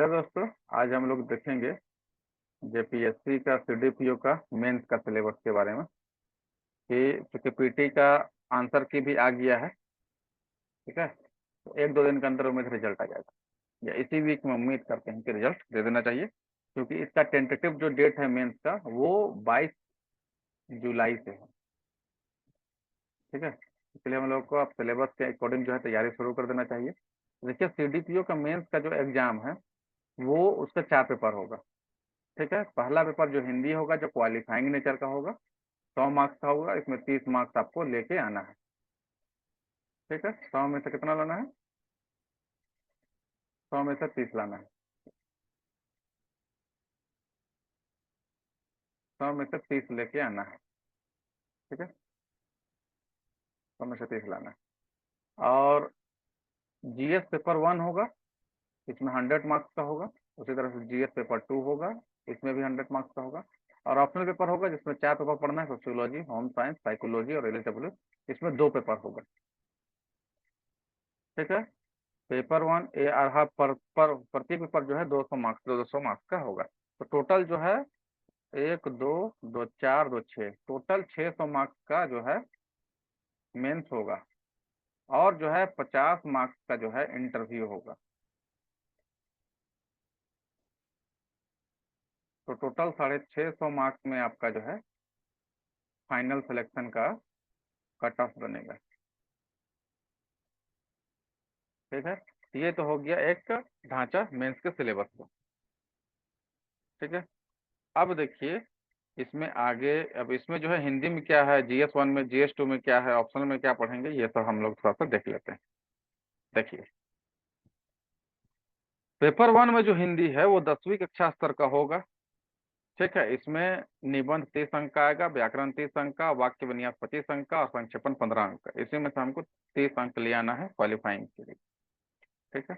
तो दोस्तों, आज हम लोग देखेंगे जेपीएससी का सीडीपीओ का मेंस का सिलेबस के बारे में कि चूंकि पीटी का आंसर की भी आ गया है। ठीक है, तो एक दो दिन के अंदर उम्मीद रिजल्ट आ जाएगा या इसी वीक में उम्मीद करते हैं कि रिजल्ट दे देना चाहिए, क्योंकि इसका टेंटेटिव जो डेट है मेंस का वो 22 जुलाई से है। ठीक है, इसलिए हम लोग को अब सिलेबस के अकॉर्डिंग जो है तैयारी शुरू कर देना चाहिए। देखिए, सीडीपीओ का मेंस का जो एग्जाम है वो उसका 4 पेपर होगा। ठीक है, पहला पेपर जो हिंदी होगा, जो क्वालिफाइंग नेचर का होगा, 100 मार्क्स का होगा। इसमें 30 मार्क्स आपको लेके आना है। ठीक है, 100 में से कितना लाना है? 100 में से 30 लाना है। 100 में से 30 लेके आना है। ठीक है, 100 में से 30 लाना है। और जीएस पेपर 1 होगा, इसमें 100 मार्क्स का होगा। उसी तरह से जीएस पेपर 2 होगा, इसमें भी 100 मार्क्स का होगा। और ऑप्शनल पेपर होगा जिसमें 4 पेपर पढ़ना है, सोशियोलॉजी, होम साइंस, साइकोलॉजी और एलएसडब्ल्यू। इसमें 2 पेपर होगा। ठीक है, पेपर 1 ए आर प्रति पेपर जो है 200 मार्क्स, 200 मार्क्स का होगा। तो टोटल जो है 1 2 2 4 2 6, टोटल 600 मार्क्स का जो है मेंस होगा। और जो है 50 मार्क्स का जो है इंटरव्यू होगा। तो टोटल 650 मार्क्स में आपका जो है फाइनल सिलेक्शन का कट ऑफ बनेगा। ठीक है, ये तो हो गया एक ढांचा मेंस के सिलेबस का। ठीक है, अब देखिए इसमें आगे, अब इसमें जो है हिंदी में क्या है, जीएस 1 में, जीएस 2 में क्या है, ऑप्शनल में क्या पढ़ेंगे, ये सब हम लोग थोड़ा सा देख लेते हैं। देखिए, पेपर 1 में जो हिंदी है वो 10वीं कक्षा स्तर का होगा। ठीक है, इसमें निबंध 30 अंक का आएगा, व्याकरण 30 अंक का, वाक्य विन्यास 25 अंक का और संक्षेपण 15 अंक का। इसी में से हमको 30 अंक ले आना है क्वालिफाइंग के लिए। ठीक है,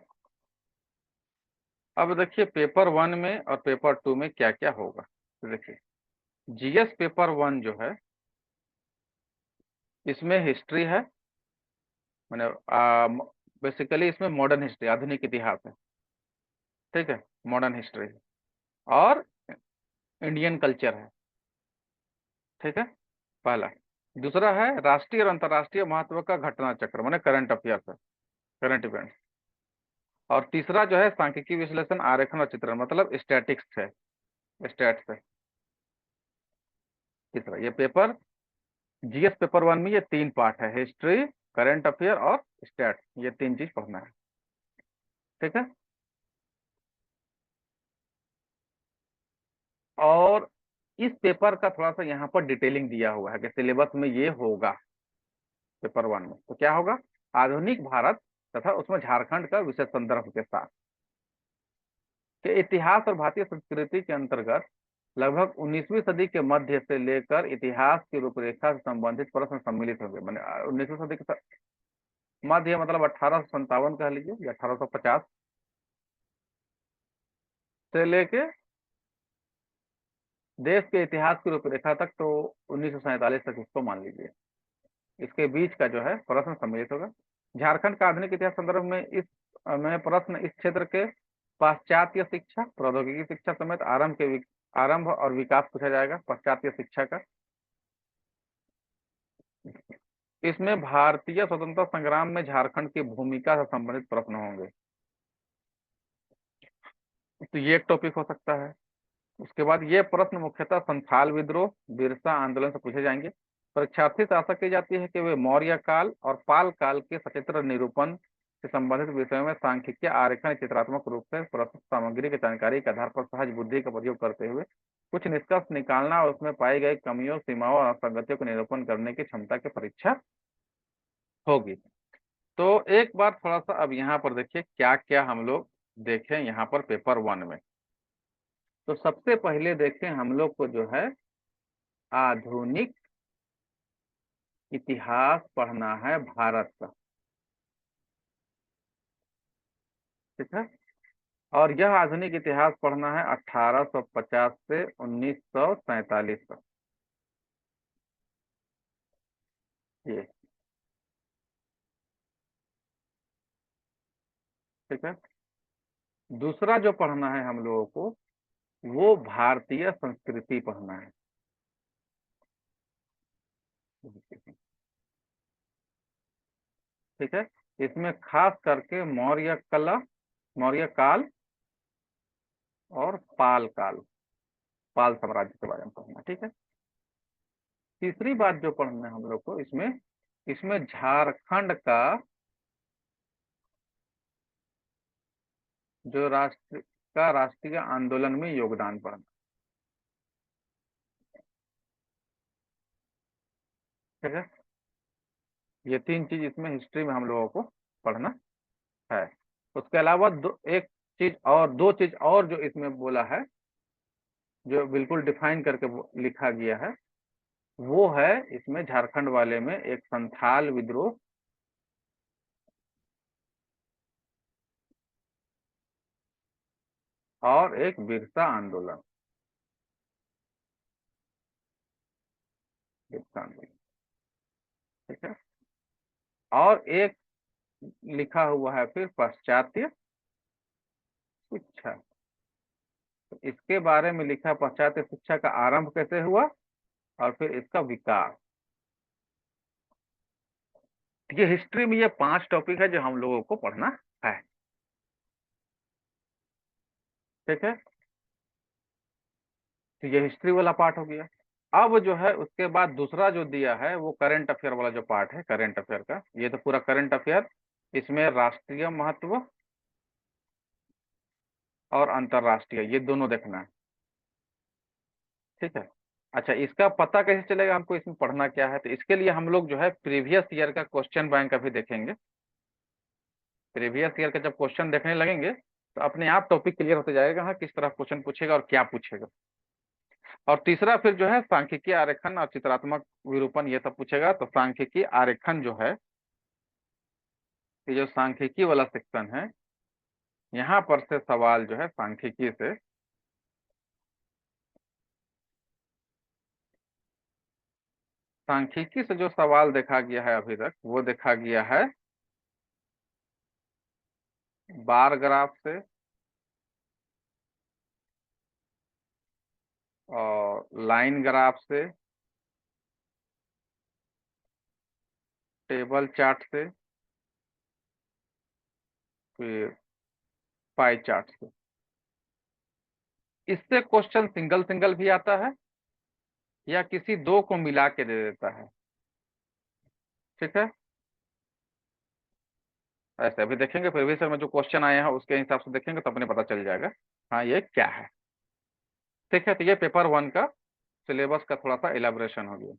अब देखिए पेपर 1 में और पेपर 2 में क्या क्या होगा। तो देखिए, जीएस पेपर 1 जो है इसमें हिस्ट्री है, मैंने बेसिकली इसमें मॉडर्न हिस्ट्री, आधुनिक इतिहास है। ठीक है, मॉडर्न हिस्ट्री और इंडियन कल्चर है। ठीक है, पहला। दूसरा है राष्ट्रीय और अंतर्राष्ट्रीय महत्व का घटना चक्र, माने करंट अफेयर्स है, करंट इवेंट्स। और तीसरा जो है सांख्यिकी विश्लेषण, आरेखन और चित्रण, मतलब स्टैटिक्स है, स्टैट्स है। तीसरा ये पेपर जीएस पेपर 1 में ये 3 पार्ट है, हिस्ट्री, करंट अफेयर और स्टैट्स, ये 3 चीज पढ़ना है। ठीक है, और इस पेपर का थोड़ा सा यहाँ पर डिटेलिंग दिया हुआ है कि सिलेबस में ये होगा। पेपर 1 में तो क्या होगा, आधुनिक भारत तथा उसमें झारखंड का विशेष संदर्भ के साथ के इतिहास और भारतीय संस्कृति के अंतर्गत लगभग 19वीं सदी के मध्य से लेकर इतिहास की रूपरेखा से संबंधित प्रश्न सम्मिलित होंगे। मैंने 19वीं सदी के मध्य मतलब 1857 कह लीजिए या 1850 से लेके देश के इतिहास की रूपरेखा तक, तो 1947 तक इसको मान लीजिए। इसके बीच का जो है प्रश्न सम्मिलित होगा। झारखंड का आधुनिक इतिहास संदर्भ में इस में प्रश्न इस क्षेत्र के पाश्चात्य शिक्षा, प्रौद्योगिकी शिक्षा समेत आरंभ और विकास पूछा जाएगा, पाश्चात्य शिक्षा का। इसमें भारतीय स्वतंत्रता संग्राम में झारखंड की भूमिका से संबंधित प्रश्न होंगे, तो ये एक टॉपिक हो सकता है। उसके बाद ये प्रश्न मुख्यतः संथाल विद्रोह, बिरसा आंदोलन से पूछे जाएंगे। परीक्षार्थी से आशा की जाती है कि वे मौर्य काल और पाल काल के सचित्र निरूपण से संबंधित विषयों में सांख्यिकीय, आरेखन, चित्रात्मक रूप से प्रस्तुत सामग्री की जानकारी के आधार पर सहज बुद्धि का प्रयोग करते हुए कुछ निष्कर्ष निकालना और उसमें पाई गई कमियों, सीमाओं और असंगतियों को निरूपण करने की क्षमता की परीक्षा होगी। तो एक बार थोड़ा सा अब यहाँ पर देखिए क्या क्या हम लोग देखें यहाँ पर पेपर 1 में। तो सबसे पहले देखें हम लोग को जो है आधुनिक इतिहास पढ़ना है भारत का। ठीक है, और यह आधुनिक इतिहास पढ़ना है 1850 से 1947 तक। ये ठीक है, दूसरा जो पढ़ना है हम लोगों को, वो भारतीय संस्कृति पढ़ना है। ठीक है, इसमें खास करके मौर्य कला, मौर्य काल और पाल काल, पाल साम्राज्य के बारे में पढ़ना। ठीक है, तीसरी बात जो पढ़ना है हम लोग को इसमें, इसमें झारखंड का जो राष्ट्रीय आंदोलन में योगदान पढ़ना। ठीक है, ये तीन चीज इसमें हिस्ट्री में हम लोगों को पढ़ना है। उसके अलावा एक चीज और, दो चीज और जो इसमें बोला है, जो बिल्कुल डिफाइन करके लिखा गया है, वो है इसमें झारखंड वाले में एक संथाल विद्रोह और एक बिरसा आंदोलन। बिरसा आंदोलन, ठीक है। और एक लिखा हुआ है फिर पाश्चात्य शिक्षा। तो इसके बारे में लिखा, पाश्चात्य शिक्षा का आरंभ कैसे हुआ और फिर इसका विकास। ये हिस्ट्री में ये 5 टॉपिक है जो हम लोगों को पढ़ना है। ठीक है, तो ये हिस्ट्री वाला पार्ट हो गया। अब जो है उसके बाद दूसरा जो दिया है वो करंट अफेयर वाला जो पार्ट है, करंट अफेयर का, ये तो पूरा करंट अफेयर, इसमें राष्ट्रीय महत्व और अंतरराष्ट्रीय, ये दोनों देखना है। ठीक है, अच्छा, इसका पता कैसे चलेगा हमको इसमें पढ़ना क्या है? तो इसके लिए हम लोग जो है प्रीवियस ईयर का क्वेश्चन बैंक अभी देखेंगे। प्रीवियस ईयर का जब क्वेश्चन देखने लगेंगे तो अपने आप टॉपिक क्लियर होते जाएगा, हाँ किस तरह क्वेश्चन पूछेगा और क्या पूछेगा। और तीसरा फिर जो है सांख्यिकी आरेखन और चित्रात्मक विरूपण, ये सब पूछेगा। तो सांख्यिकी आरेखन जो है, ये जो सांख्यिकी वाला सेक्शन है, यहाँ पर से सवाल जो है सांख्यिकी से, सांख्यिकी से जो सवाल देखा गया है अभी तक, वो देखा गया है बार ग्राफ से और लाइन ग्राफ से, टेबल चार्ट से, फिर पाई चार्ट से। इससे क्वेश्चन सिंगल सिंगल भी आता है या किसी दो को मिला के दे देता है। ठीक है, ऐसे अभी देखेंगे प्रीवियस ईयर में जो क्वेश्चन आए हैं उसके हिसाब से देखेंगे तो अपने पता चल जाएगा हाँ ये क्या है। ठीक है, तो ये पेपर 1 का सिलेबस का थोड़ा सा इलेबोरेशन हो गया।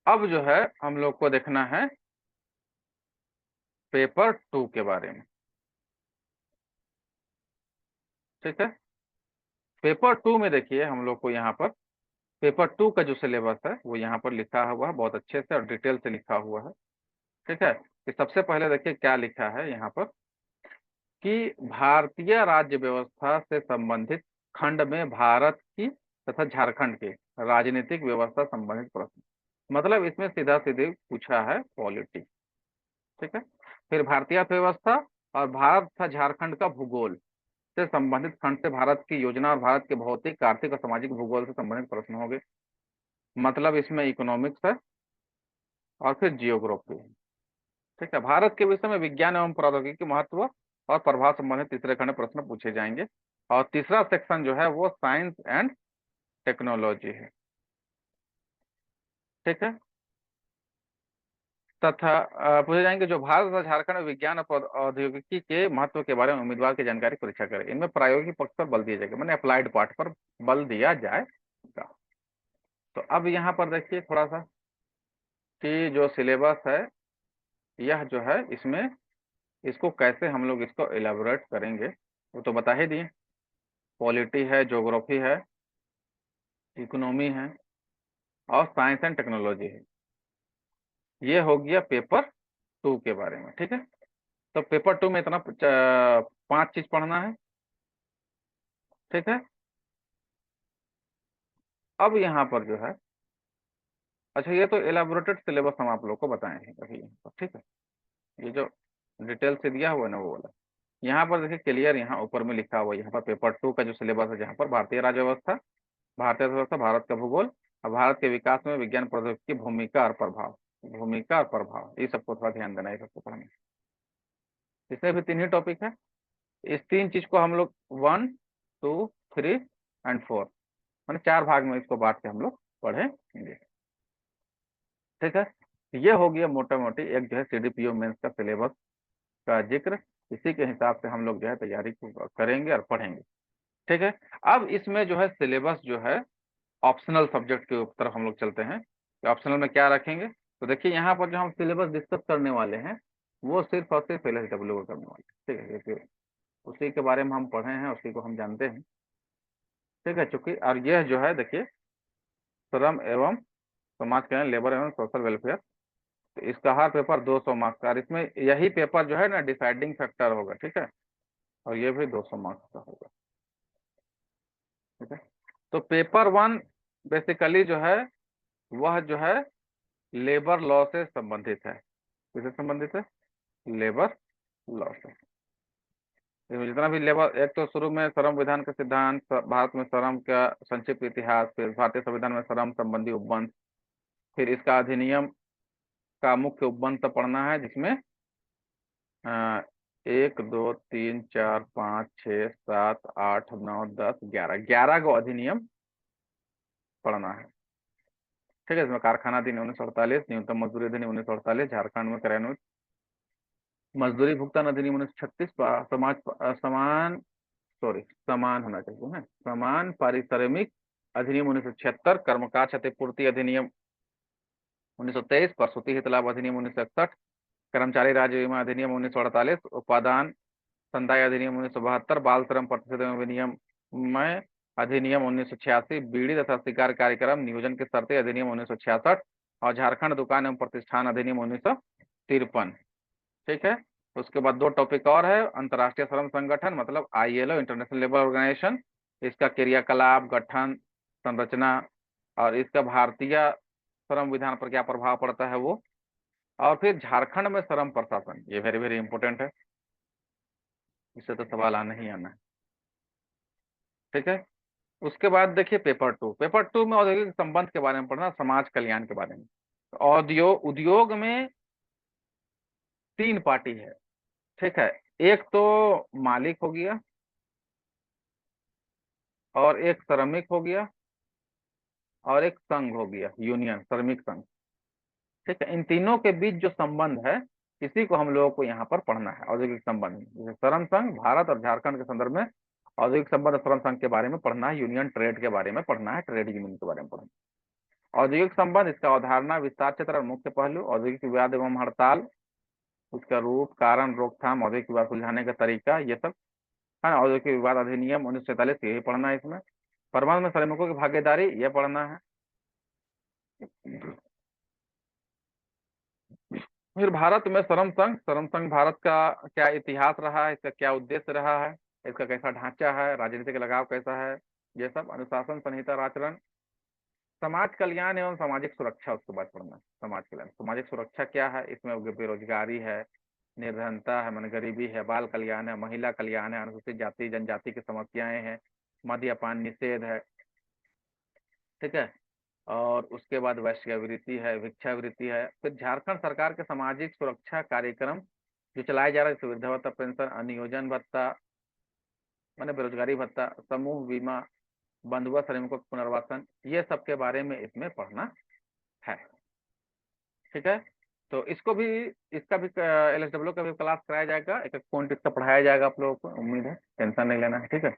अब जो है हम लोग को देखना है पेपर 2 के बारे में। ठीक है, पेपर 2 में देखिए हम लोग को यहाँ पर पेपर 2 का जो सिलेबस है वो यहाँ पर लिखा हुआ है, बहुत अच्छे से और डिटेल से लिखा हुआ है। ठीक है, कि सबसे पहले देखिए क्या लिखा है यहाँ पर, कि भारतीय राज्य व्यवस्था से संबंधित खंड में भारत की तथा झारखंड के राजनीतिक व्यवस्था संबंधित प्रश्न। मतलब इसमें सीधा सीधे पूछा है पॉलिटी। ठीक है, फिर भारतीय अर्थव्यवस्था और भारत तथा झारखंड का भूगोल से संबंधित खंड से भारत की योजना और भारत के भौतिक, आर्थिक और सामाजिक भूगोल से संबंधित प्रश्न होंगे। मतलब इसमें इकोनॉमिक्स है और फिर जियोग्राफी है। ठीक है, भारत के विषय में विज्ञान एवं प्रौद्योगिकी महत्व और प्रभाव संबंधित तीसरे खंड प्रश्न पूछे जाएंगे। और तीसरा सेक्शन जो है वो साइंस एंड टेक्नोलॉजी है। ठीक है, तथा पूछे जाएंगे जो भारत तथा झारखंड में विज्ञान और प्रौद्योगिकी के महत्व के बारे में उम्मीदवार की जानकारी परीक्षा करे। इनमें प्रायोगिक पक्ष पर बल दिया जाएगा, मैंने अप्लाइड पार्ट पर बल दिया जाएगा। तो अब यहाँ पर देखिए थोड़ा सा कि जो सिलेबस है यह जो है इसमें, इसको कैसे हम लोग इसको एलाबोरेट करेंगे वो तो बता ही दिए। पॉलिटी है, ज्योग्राफी है, इकोनॉमी है और साइंस एंड टेक्नोलॉजी है। ये हो गया पेपर 2 के बारे में। ठीक है, तो पेपर 2 में इतना 5 चीज पढ़ना है। ठीक है, अब यहाँ पर जो है, अच्छा ये तो एलाबोरेटेड सिलेबस हम आप लोग को बताए हैं अभी यहाँ पर। ठीक है, ये जो डिटेल से दिया हुआ है ना वो वाला। यहाँ पर देखिए क्लियर, यहाँ ऊपर में लिखा हुआ है, यहाँ पर पेपर 2 का जो सिलेबस है, जहाँ पर भारतीय राज्य व्यवस्था, भारतीय अर्थव्यवस्था, भारत का भूगोल और भारत के विकास में विज्ञान प्रौद्योगिकी की भूमिका और प्रभाव, भूमिका और प्रभाव, ये सबको थोड़ा ध्यान देना है, ये सबको पढ़ना। इसमें भी 3 ही टॉपिक है। इस 3 चीज को हम लोग 1, 2, 3 एंड 4 मैंने 4 भाग में इसको बांट के हम लोग पढ़ेंगे। ठीक है, ये हो गया मोटा मोटी एक जो है CDPO मेंस का सिलेबस का जिक्र। इसी के हिसाब से हम लोग जो है तैयारी करेंगे और पढ़ेंगे। ठीक है, अब इसमें जो है सिलेबस जो है ऑप्शनल सब्जेक्ट के तरफ हम लोग चलते हैं कि ऑप्शनल में क्या रखेंगे। तो देखिए यहाँ पर जो हम सिलेबस डिस्कस करने वाले हैं वो सिर्फ और सिर्फ LSW को करने वाले हैं। ठीक है, देखिए उसी के बारे में हम पढ़े हैं, उसी को हम जानते हैं। ठीक है, चूंकि और यह जो है देखिए श्रम एवं समाज कल्याण, लेबर एवं सोशल वेलफेयर, तो इसका हर पेपर 200 मार्क्स का, और इसमें यही पेपर जो है ना डिसाइडिंग फैक्टर होगा। ठीक है, और ये भी 200 मार्क्स का होगा। ठीक है, तो पेपर 1 बेसिकली जो है वह जो है लेबर लॉ से संबंधित है। किससे संबंधित है? लेबर लॉ से। इसमें जितना भी लेबर, एक तो शुरू में श्रम विधान का सिद्धांत, भारत में श्रम का संक्षिप्त इतिहास, फिर भारतीय संविधान में श्रम संबंधी उपबंध, फिर इसका अधिनियम का मुख्य उपबंध पढ़ना है, जिसमें 1, 2, 3, 4, 5, 6, 7, 8, 9, 10, 11 को अधिनियम पढ़ना है। ठीक है, इसमें कारखाना अधिनियम 1948, न्यूनतम मजदूरी अधिनियम 1948, झारखंड में कार्यान्वित मजदूरी भुगतान अधिनियम 1936, समाज समान सॉरी समान होना चाहिए ना, समान पारिश्रमिक अधिनियम 1976, कर्मकाज क्षतिपूर्ति अधिनियम 1923, प्रसूति हित लाभ अधिनियम 1961, कर्मचारी राज्य बीमा अधिनियम 1948, उपादान संदाय अधिनियम 1972, बाल श्रम प्रतिषेध अधिनियम में अधिनियम 1986, बीड़ी तथा शिकार कार्यक्रम नियोजन की शर्तें अधिनियम 1966 और झारखंड दुकान एवं प्रतिष्ठान अधिनियम 1953। ठीक है, उसके बाद 2 टॉपिक और है, अंतर्राष्ट्रीय श्रम संगठन मतलब ILO, इंटरनेशनल लेबर ऑर्गेनाइजेशन, इसका क्रियाकलाप, गठन, संरचना और इसका भारतीय श्रम विधान पर क्या प्रभाव पड़ता है वो, और फिर झारखंड में श्रम प्रशासन, ये वेरी वेरी इंपॉर्टेंट है, इससे तो सवाल आना ही आना है। ठीक है, उसके बाद देखिए पेपर 2 में औद्योगिक संबंध के बारे में पढ़ना, समाज कल्याण के बारे में। उद्योग में 3 पार्टी है। ठीक है, एक तो मालिक हो गया, और एक श्रमिक हो गया, और एक संघ हो गया, यूनियन, श्रमिक संघ। ठीक है, इन तीनों के बीच जो संबंध है इसी को हम लोगों को यहाँ पर पढ़ना है, औद्योगिक संबंध। जैसे श्रम संघ, भारत और झारखंड के संदर्भ में औद्योगिक संबंध श्रम संघ के बारे में पढ़ना है, यूनियन ट्रेड के बारे में पढ़ना है, ट्रेड यूनियन के बारे में पढ़ना है। औद्योगिक संबंध, इसका अवधारणा, विस्तार क्षेत्र और मुख्य पहलू, औद्योगिक विवाद एवं हड़ताल, उसका रूप, कारण, रोकथाम, औद्योगिक विवाद सुलझाने का तरीका, ये सब है ना। औद्योगिक विवाद अधिनियम 1947, यही पढ़ना है इसमें। परमाणु में श्रमिकों की भागीदारी, ये पढ़ना है। फिर भारत में श्रम संघ भारत का क्या इतिहास रहा है, इसका क्या उद्देश्य रहा है, इसका कैसा ढांचा है, राजनीतिक लगाव कैसा है, ये सब। अनुशासन संहिता और आचरण, समाज कल्याण एवं सामाजिक सुरक्षा, उसके बाद पढ़ना है समाज कल्याण। सामाजिक सुरक्षा क्या है, इसमें बेरोजगारी है, निर्धनता है, मन गरीबी है, बाल कल्याण है, महिला कल्याण है, अनुसूचित जाति जनजाति की समस्याएं हैं, मद्यपान निषेध है। ठीक है, और उसके बाद वैश्यावृत्ति है, भिक्षावृत्ति है। फिर झारखंड सरकार के सामाजिक सुरक्षा कार्यक्रम जो चलाए जा रहे हैं, वृद्धा भत्ता, पेंशन, अनियोजन भत्ता माने बेरोजगारी भत्ता, समूह बीमा, बंधुआ श्रमिकों का पुनर्वासन, ये सब के बारे में इसमें पढ़ना है। ठीक है, तो इसको भी, इसका भी LSW का भी क्लास कराया जाएगा, एक एक पॉइंट इसका पढ़ाया जाएगा आप लोगों को, उम्मीद है, टेंशन नहीं लेना है। ठीक है,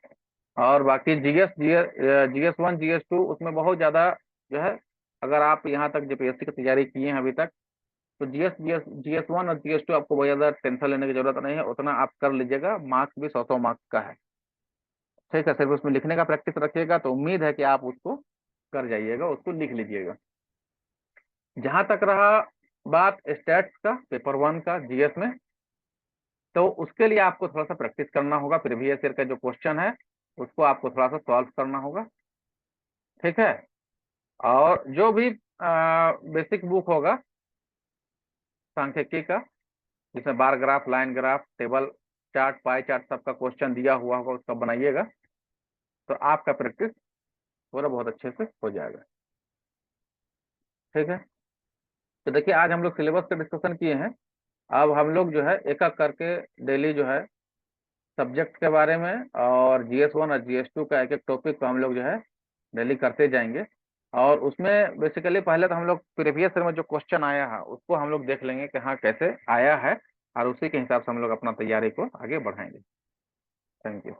और बाकी GS1 GS2 उसमें बहुत ज्यादा जो है, अगर आप यहाँ तक JPSC की तैयारी किए हैं अभी तक, तो GS1 और GS2 आपको बहुत ज्यादा टेंशन लेने की जरूरत नहीं है, उतना आप कर लीजिएगा। मार्क्स भी 100 मार्क्स का है। ठीक है, सिर्फ उसमें लिखने का प्रैक्टिस रखिएगा, तो उम्मीद है कि आप उसको कर जाइएगा, उसको लिख लीजिएगा। जहां तक रहा बात स्टैट्स का, पेपर 1 का GS में, तो उसके लिए आपको थोड़ा सा प्रैक्टिस करना होगा। प्रीवियस ईयर का जो क्वेश्चन है उसको आपको थोड़ा सा सॉल्व करना होगा। ठीक है, और जो भी बेसिक बुक होगा सांख्यिकी का, जिसमें bar graph, line graph, table chart, pie chart सबका क्वेश्चन दिया हुआ होगा, उसका बनाइएगा तो आपका प्रैक्टिस पूरा बहुत अच्छे से हो जाएगा। ठीक है, तो देखिए आज हम लोग सिलेबस का डिस्कशन किए हैं। अब हम लोग जो है एक एक करके डेली जो है सब्जेक्ट के बारे में और GS1 और GS2 का एक एक टॉपिक को हम लोग जो है डेली करते जाएंगे। और उसमें बेसिकली पहले तो हम लोग प्रीवियस ईयर में जो क्वेश्चन आया है उसको हम लोग देख लेंगे कि हाँ कैसे आया है, और उसी के हिसाब से हम लोग अपना तैयारी को आगे बढ़ाएंगे। Thank you.